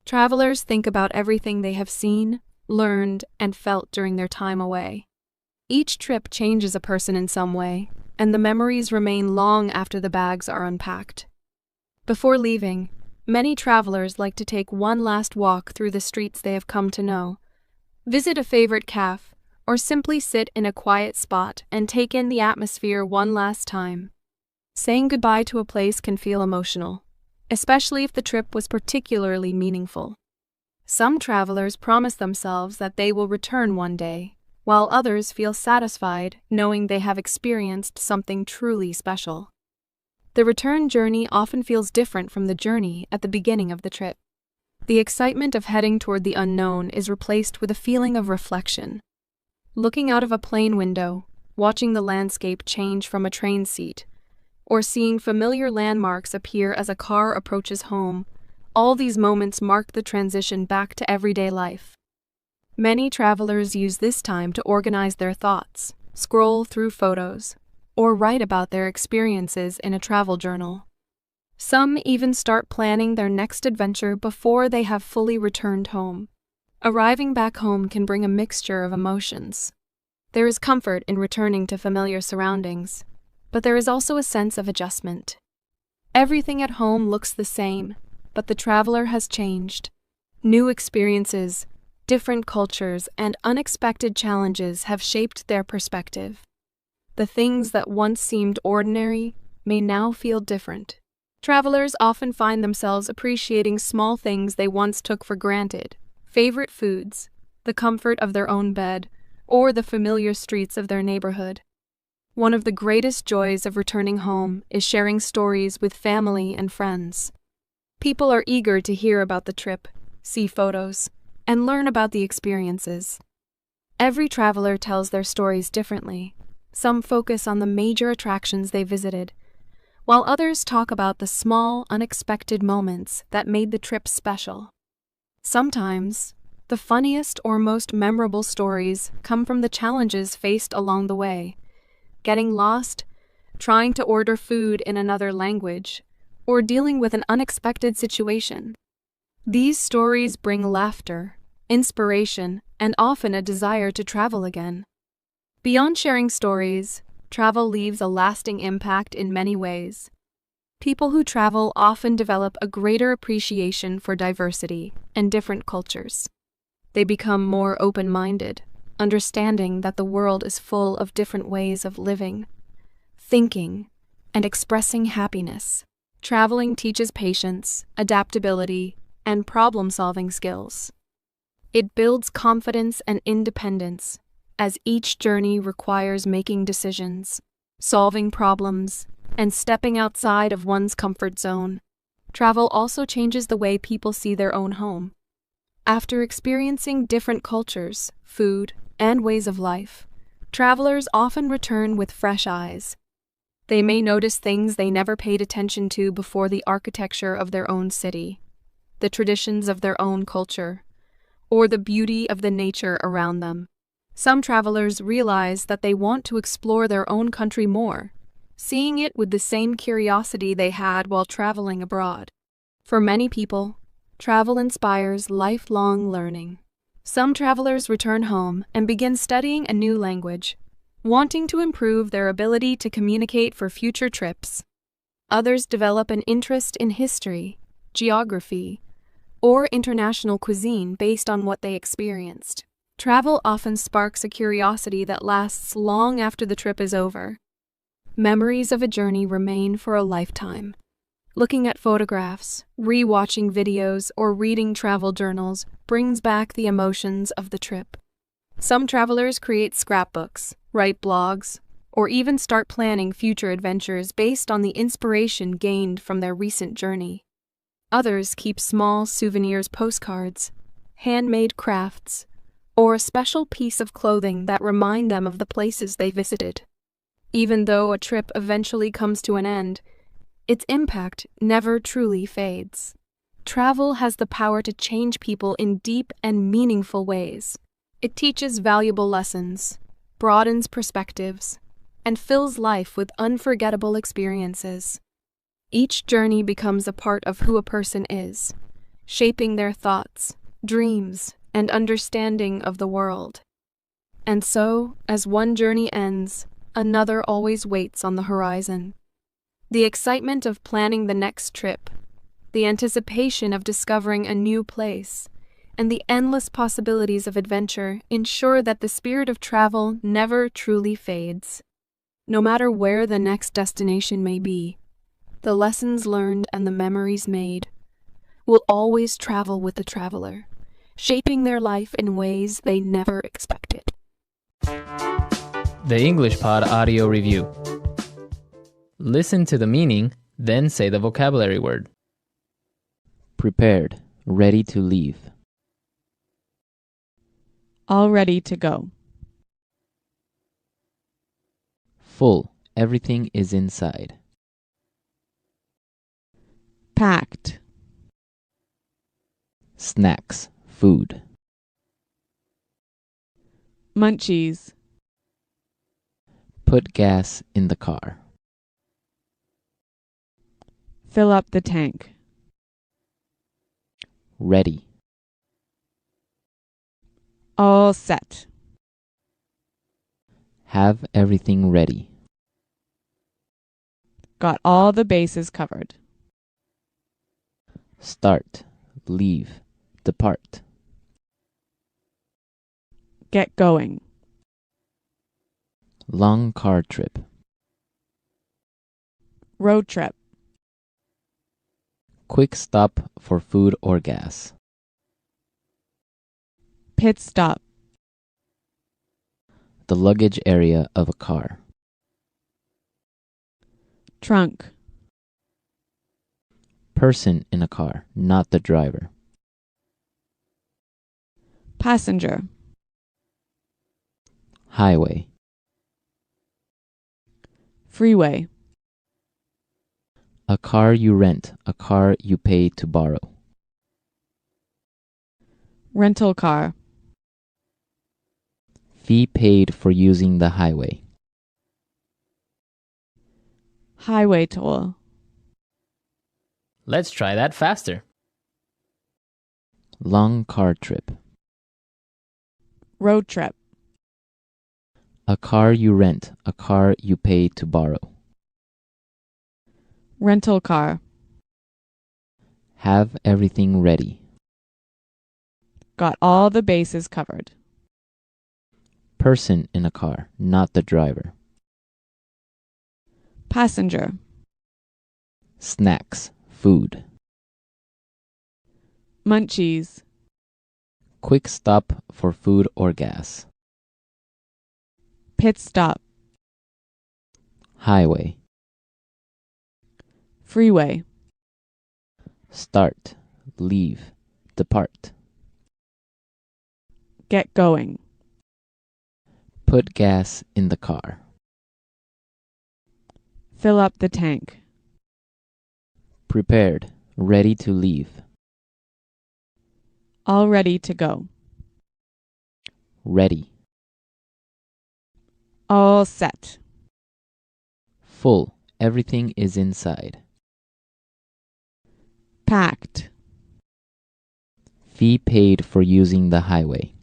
Travelers think about everything they have seen, learned, and felt during their time away. Each trip changes a person in some way, and the memories remain long after the bags are unpacked. Before leaving, many travelers like to take one last walk through the streets they have come to know, visit a favorite cafe, or simply sit in a quiet spot and take in the atmosphere one last time. Saying goodbye to a place can feel emotional, especially if the trip was particularly meaningful. Some travelers promise themselves that they will return one day, while others feel satisfied knowing they have experienced something truly special. The return journey often feels different from the journey at the beginning of the trip. The excitement of heading toward the unknown is replaced with a feeling of reflection. Looking out of a plane window, watching the landscape change from a train seat, or seeing familiar landmarks appear as a car approaches home, all these moments mark the transition back to everyday life. Many travelers use this time to organize their thoughts, scroll through photos, or write about their experiences in a travel journal. Some even start planning their next adventure before they have fully returned home. Arriving back home can bring a mixture of emotions. There is comfort in returning to familiar surroundings, but there is also a sense of adjustment. Everything at home looks the same, but the traveler has changed. New experiences, different cultures, and unexpected challenges have shaped their perspective. The things that once seemed ordinary may now feel different. Travelers often find themselves appreciating small things they once took for granted: favorite foods, the comfort of their own bed, or the familiar streets of their neighborhood. One of the greatest joys of returning home is sharing stories with family and friends. People are eager to hear about the trip, see photos, and learn about the experiences. Every traveler tells their stories differently. Some focus on the major attractions they visited, while others talk about the small, unexpected moments that made the trip special. Sometimes, the funniest or most memorable stories come from the challenges faced along the way: getting lost, trying to order food in another language, or dealing with an unexpected situation. These stories bring laughter, inspiration, and often a desire to travel again. Beyond sharing stories, travel leaves a lasting impact in many ways. People who travel often develop a greater appreciation for diversity and different cultures. They become more open-minded, understanding that the world is full of different ways of living, thinking, and expressing happiness. Traveling teaches patience, adaptability, and problem-solving skills. It builds confidence and independence, as each journey requires making decisions, solving problems, and stepping outside of one's comfort zone. Travel also changes the way people see their own home. After experiencing different cultures, food, and ways of life, travelers often return with fresh eyes. They may notice things they never paid attention to before: the architecture of their own city, the traditions of their own culture, or the beauty of the nature around them. Some travelers realize that they want to explore their own country more, seeing it with the same curiosity they had while traveling abroad. For many people, travel inspires lifelong learning. Some travelers return home and begin studying a new language, wanting to improve their ability to communicate for future trips. Others develop an interest in history, geography, or international cuisine based on what they experienced. Travel often sparks a curiosity that lasts long after the trip is over. Memories of a journey remain for a lifetime. Looking at photographs, re-watching videos, or reading travel journals brings back the emotions of the trip. Some travelers create scrapbooks, write blogs, or even start planning future adventures based on the inspiration gained from their recent journey. Others keep small souvenirs, postcards, handmade crafts, or a special piece of clothing that remind them of the places they visited. Even though a trip eventually comes to an end, its impact never truly fades. Travel has the power to change people in deep and meaningful ways. It teaches valuable lessons, broadens perspectives, and fills life with unforgettable experiences. Each journey becomes a part of who a person is, shaping their thoughts, dreams, and understanding of the world. And so, as one journey ends, another always waits on the horizon. The excitement of planning the next trip, the anticipation of discovering a new place, and the endless possibilities of adventure ensure that the spirit of travel never truly fades. No matter where the next destination may be, the lessons learned and the memories made will always travel with the traveler, shaping their life in ways they never expected. The English Pod Audio Review. Listen to the meaning, then say the vocabulary word. Prepared, ready to leave. All ready to go. Full, everything is inside. Packed. Snacks, food. Munchies. Put gas in the car. Fill up the tank. Ready. All set. Have everything ready. Got all the bases covered. Start, leave, depart. Get going. Long car trip. Road trip. Quick stop for food or gas. Pit stop. The luggage area of a car. Trunk. Person in a car, not the driver. Passenger. Highway. Freeway. A car you rent, a car you pay to borrow. Rental car. Fee paid for using the highway. Highway toll. Let's try that faster. Long car trip. Road trip. A car you rent, a car you pay to borrow. Rental car. Have everything ready. Got all the bases covered. Person in a car, not the driver. Passenger. Snacks, food. Munchies. Quick stop for food or gas. Pit stop. Highway. Freeway. Start, leave, depart. Get going. Put gas in the car. Fill up the tank. Prepared, ready to leave. All ready to go. Ready. All set. Full, everything is inside. Packed. Fee paid for using the highway.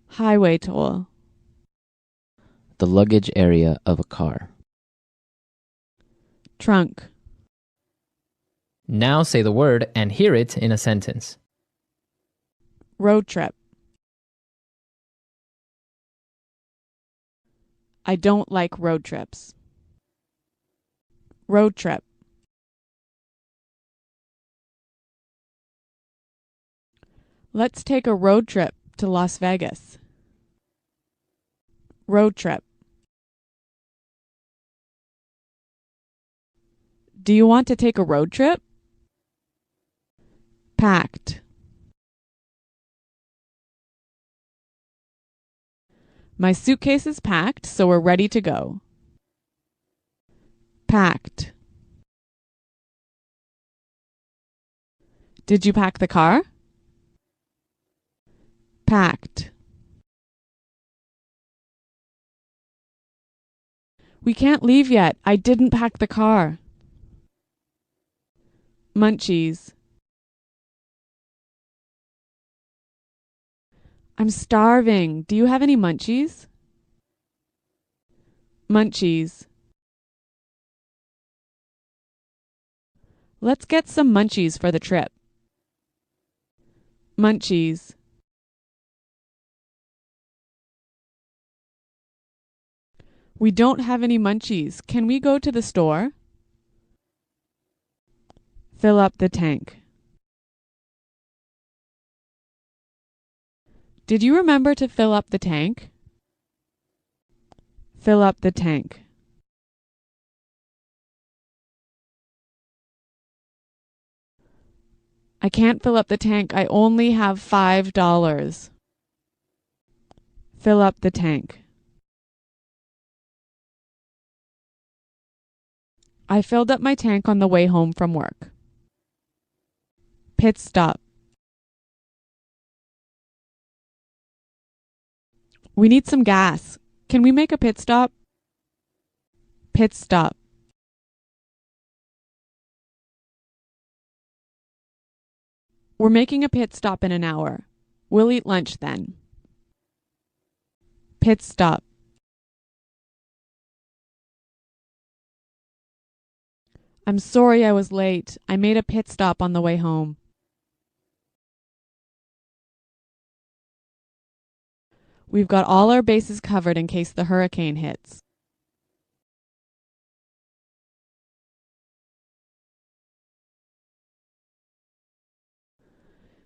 Highway toll. The luggage area of a car. Trunk. Now say the word and hear it in a sentence. Road trip. I don't like road trips. Road trip. Let's take a road trip to Las Vegas. Road trip. Do you want to take a road trip? Packed. My suitcase is packed, so we're ready to go. Packed. Did you pack the car? Packed. We can't leave yet. I didn't pack the car. Munchies. I'm starving. Do you have any munchies? Munchies. Let's get some munchies for the trip. Munchies. We don't have any munchies. Can we go to the store? Fill up the tank. Did you remember to fill up the tank? Fill up the tank. I can't fill up the tank. I only have $5. Fill up the tank. I filled up my tank on the way home from work. Pit stop. We need some gas. Can we make a pit stop? Pit stop. We're making a pit stop in an hour. We'll eat lunch then. Pit stop. I'm sorry I was late. I made a pit stop on the way home. We've got all our bases covered in case the hurricane hits.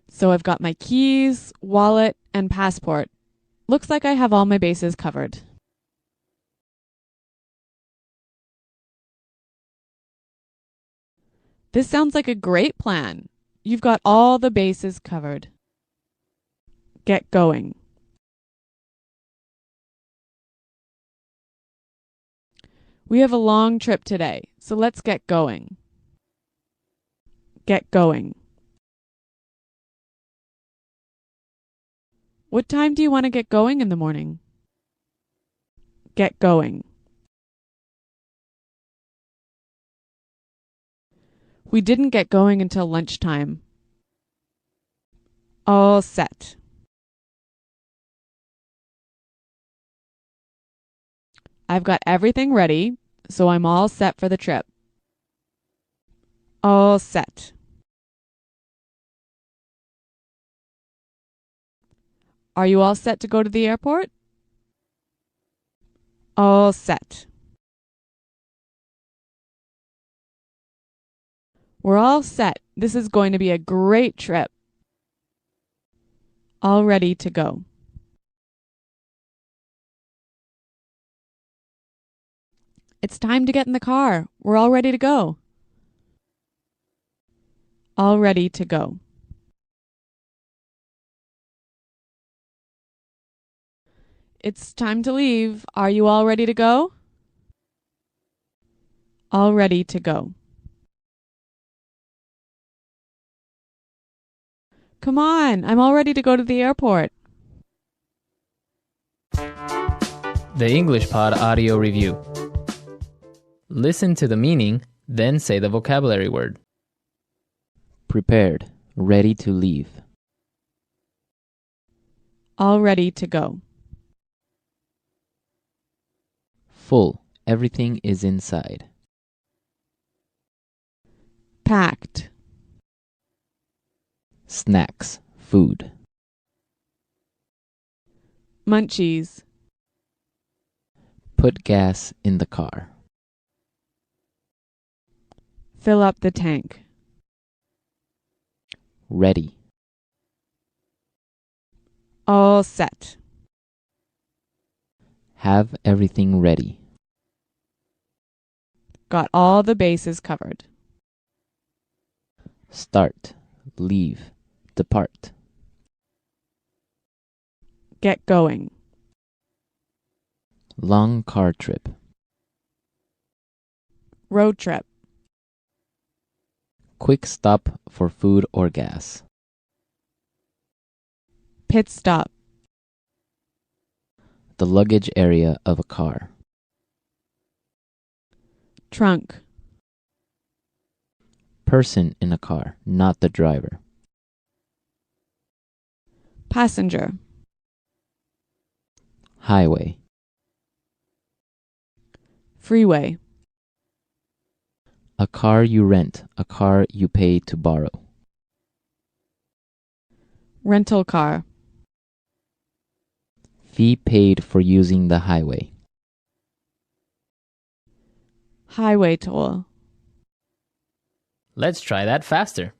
So I've got my keys, wallet, and passport. Looks like I have all my bases covered. This sounds like a great plan. You've got all the bases covered. Get going. We have a long trip today, so let's get going. Get going. What time do you want to get going in the morning? Get going. We didn't get going until lunchtime. All set. I've got everything ready, so I'm all set for the trip. All set. Are you all set to go to the airport? All set. We're all set. This is going to be a great trip. All ready to go. It's time to get in the car. We're all ready to go. All ready to go. It's time to leave. Are you all ready to go? All ready to go. Come on, I'm all ready to go to the airport. The English Pod Audio Review. Listen to the meaning, then say the vocabulary word. Prepared. Ready to leave. All ready to go. Full. Everything is inside. Packed. Snacks. Food. Munchies. Put gas in the car. Fill up the tank. Ready. All set. Have everything ready. Got all the bases covered. Start. Leave. Depart. Get going. Long car trip. Road trip. Quick stop for food or gas. Pit stop. The luggage area of a car. Trunk. Person in a car, not the driver. Passenger. Highway. Freeway. A car you rent, a car you pay to borrow. Rental car. Fee paid for using the highway. Highway toll. Let's try that faster.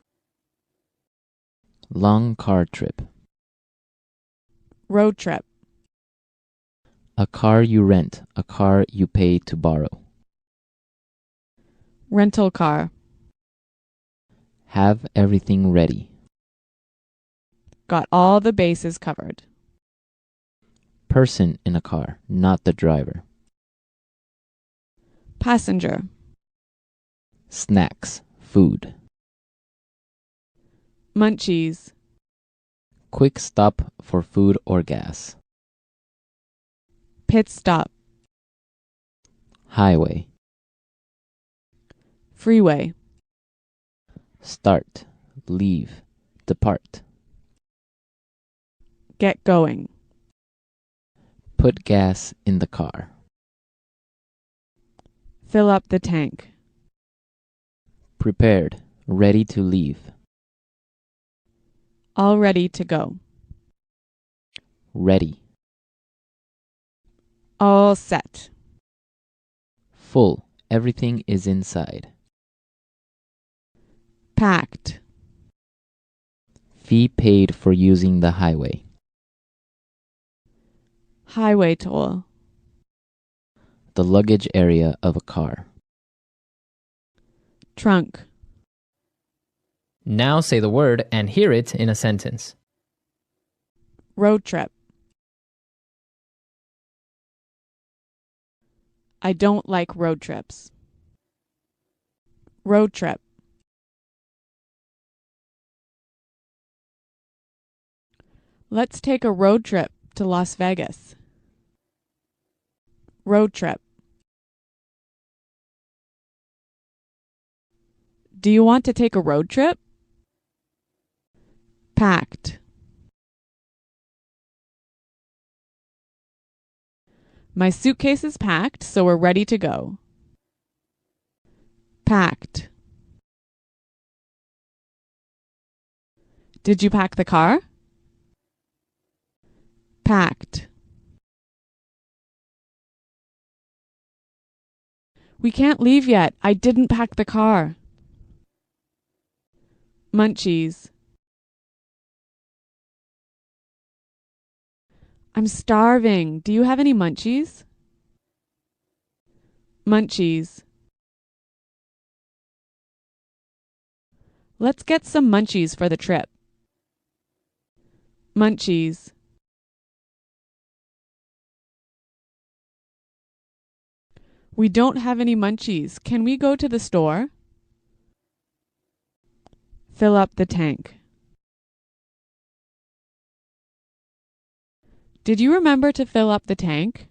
Long car trip. Road trip. A car you rent, a car you pay to borrow. Rental car. Have everything ready. Got all the bases covered. Person in a car, not the driver. Passenger. Snacks, food. Munchies. Quick stop for food or gas. Pit stop. Highway. Freeway. Start, leave, depart. Get going. Put gas in the car. Fill up the tank. Prepared, ready to leave. All ready to go. Ready. All set. Full, everything is inside. Packed. Fee paid for using the highway. Highway toll. The luggage area of a car. Trunk. Now say the word and hear it in a sentence. Road trip. I don't like road trips. Road trip. Let's take a road trip to Las Vegas. Road trip. Do you want to take a road trip? Packed. My suitcase is packed, so we're ready to go. Packed. Did you pack the car? Packed. We can't leave yet. I didn't pack the car. Munchies. I'm starving. Do you have any munchies? Munchies. Let's get some munchies for the trip. Munchies. We don't have any munchies. Can we go to the store? Fill up the tank. Did you remember to fill up the tank?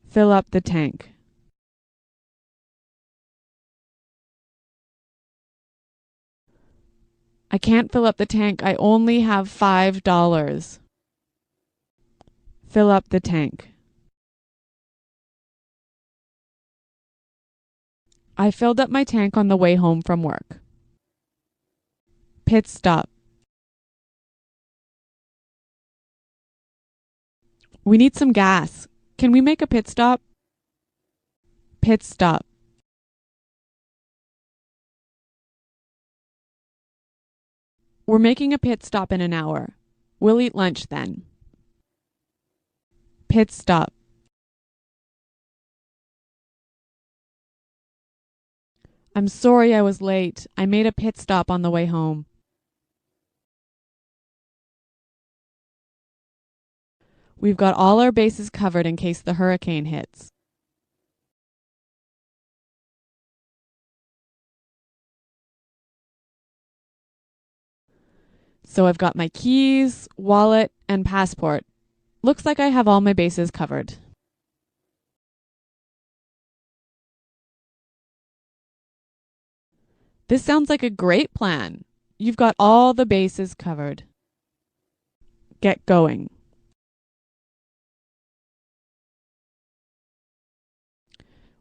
Fill up the tank. I can't fill up the tank. I only have $5. Fill up the tank. I filled up my tank on the way home from work. Pit stop. We need some gas. Can we make a pit stop? Pit stop. We're making a pit stop in an hour. We'll eat lunch then. Pit stop. I'm sorry I was late. I made a pit stop on the way home. We've got all our bases covered in case the hurricane hits. So I've got my keys, wallet, and passport. Looks like I have all my bases covered. This sounds like a great plan. You've got all the bases covered. Get going.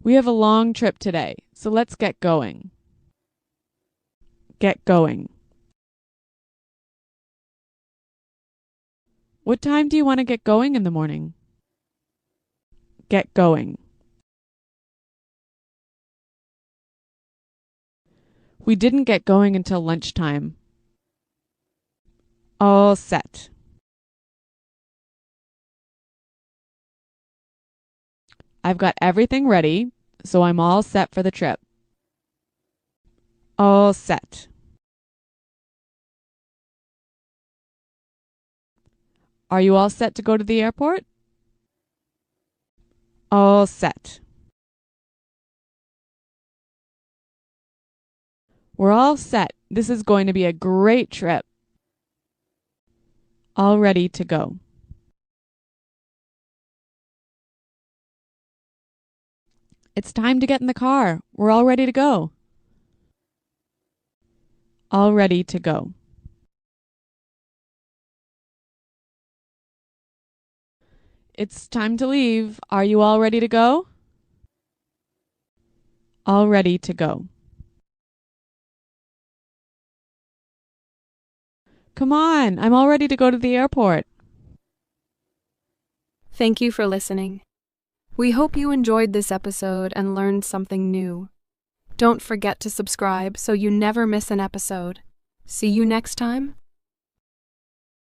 We have a long trip today, so let's get going. Get going. What time do you want to get going in the morning? Get going. We didn't get going until lunchtime. All set. I've got everything ready, so I'm all set for the trip. All set. Are you all set to go to the airport? All set. We're all set. This is going to be a great trip. All ready to go. It's time to get in the car. We're all ready to go. All ready to go. It's time to leave. Are you all ready to go? All ready to go. Come on, I'm all ready to go to the airport. Thank you for listening. We hope you enjoyed this episode and learned something new. Don't forget to subscribe so you never miss an episode. See you next time.